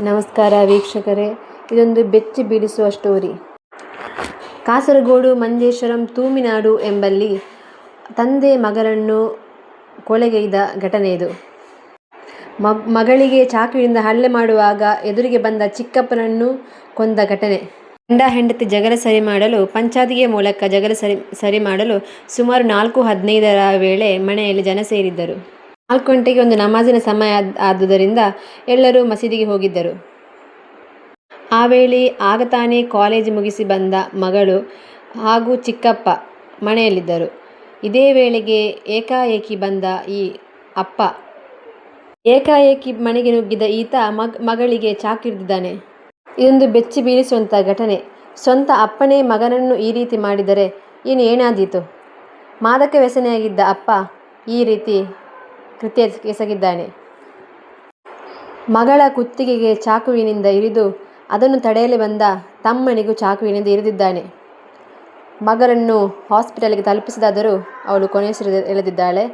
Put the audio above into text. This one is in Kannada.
ನಮಸ್ಕಾರ ವೀಕ್ಷಕರೇ, ಇದೊಂದು ಬೆಚ್ಚಿ ಬೀಳಿಸುವ ಸ್ಟೋರಿ. ಕಾಸರಗೋಡು ಮಂಜೇಶ್ವರಂ ತೂಮಿನಾಡು ಎಂಬಲ್ಲಿ ತಂದೆ ಮಗಳನ್ನು ಕೊಲೆಗೈದ ಘಟನೆ ಇದು. ಮಗಳಿಗೆ ಚಾಕುವಿನಿಂದ ಹಲ್ಲೆ ಮಾಡುವಾಗ ಎದುರಿಗೆ ಬಂದ ಚಿಕ್ಕಪ್ಪನನ್ನು ಕೊಂದ ಘಟನೆ. ಗಂಡ ಹೆಂಡತಿ ಜಗಳ ಸರಿ ಮಾಡಲು ಪಂಚಾಯಿತಿಯ ಮೂಲಕ ಜಗಳ ಸರಿ ಮಾಡಲು ಸುಮಾರು 4:15ರ ವೇಳೆ ಮನೆಯಲ್ಲಿ ಜನ ಸೇರಿದ್ದರು. 4 ಗಂಟೆಗೆ ಒಂದು ನಮಾಜಿನ ಸಮಯ ಆದುದರಿಂದ ಎಲ್ಲರೂ ಮಸೀದಿಗೆ ಹೋಗಿದ್ದರು. ಆ ವೇಳೆ ಆಗ ತಾನೇ ಕಾಲೇಜು ಮುಗಿಸಿ ಬಂದ ಮಗಳು ಹಾಗೂ ಚಿಕ್ಕಪ್ಪ ಮನೆಯಲ್ಲಿದ್ದರು. ಇದೇ ವೇಳೆಗೆ ಏಕಾಏಕಿ ಬಂದ ಈ ಅಪ್ಪ ಏಕಾಏಕಿ ಮನೆಗೆ ನುಗ್ಗಿದ ಈತ ಮಗಳಿಗೆ ಚಾಕು ಹಿಡಿದಿದ್ದಾನೆ. ಇದೊಂದು ಬೆಚ್ಚಿ ಬೀಳಿಸುವಂಥ ಘಟನೆ. ಸ್ವಂತ ಅಪ್ಪನೇ ಮಗನನ್ನು ಈ ರೀತಿ ಮಾಡಿದರೆ ಇನ್ನು ಏನಾದೀತು? ಮಾದಕ ವ್ಯಸನಿಯಾಗಿದ್ದ ಅಪ್ಪ ಈ ರೀತಿ ಕೃತ್ಯ ಎಸಗಿದ್ದಾನೆ. ಮಗಳ ಕುತ್ತಿಗೆಗೆ ಚಾಕುವಿನಿಂದ ಇರಿದು ಅದನ್ನು ತಡೆಯಲು ಬಂದ ತಮ್ಮನಿಗೂ ಚಾಕುವಿನಿಂದ ಇರಿದಿದ್ದಾನೆ. ಮಗಳನ್ನು ಹಾಸ್ಪಿಟಲ್ಗೆ ತಲುಪಿಸಿದಾದರೂ ಅವಳು ಕೊನೆಯುಸಿರೆಳೆದಿದ್ದಾಳೆ.